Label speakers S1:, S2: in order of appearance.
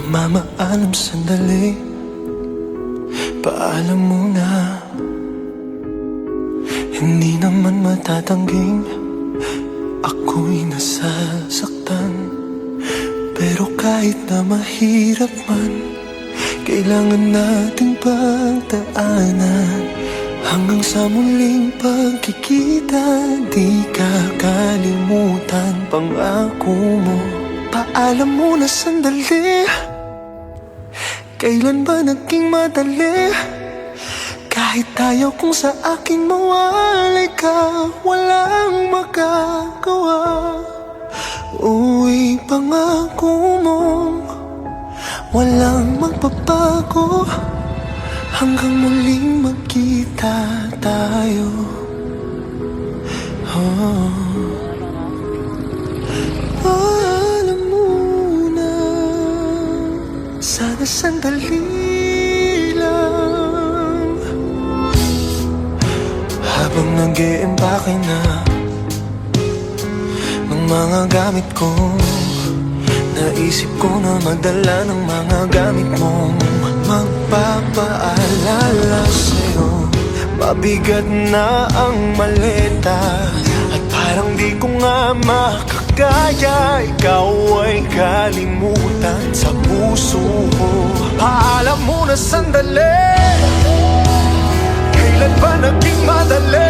S1: Namamaalam sandali, paalam muna. Hindi naman matatangging ako'y nasasaktan. Pero kahit na mahirap man, kailangan nating pagdaanan. Hanggang sa muling pagkikita, di kakalimutan pangako mo. Paalam muna sandali, kailan ba naging madali? Kahit ayaw kong sa akin mawalay ka, walang magagawa. Uy, pangako mo, walang magbabago. Hanggang muling magkita tayo. Paalam muna, sana sandali lang. Habang nag-e-empake na ng mga gamit ko, naisip ko na magdala ng mga gamit mo. Magpapaalala sa'yo, mabigat na ang maleta, at parang di ko nga makakaya. Ikaw ay kalimutan sa puso ko. Paalam muna sandali, kailan ba naging madali?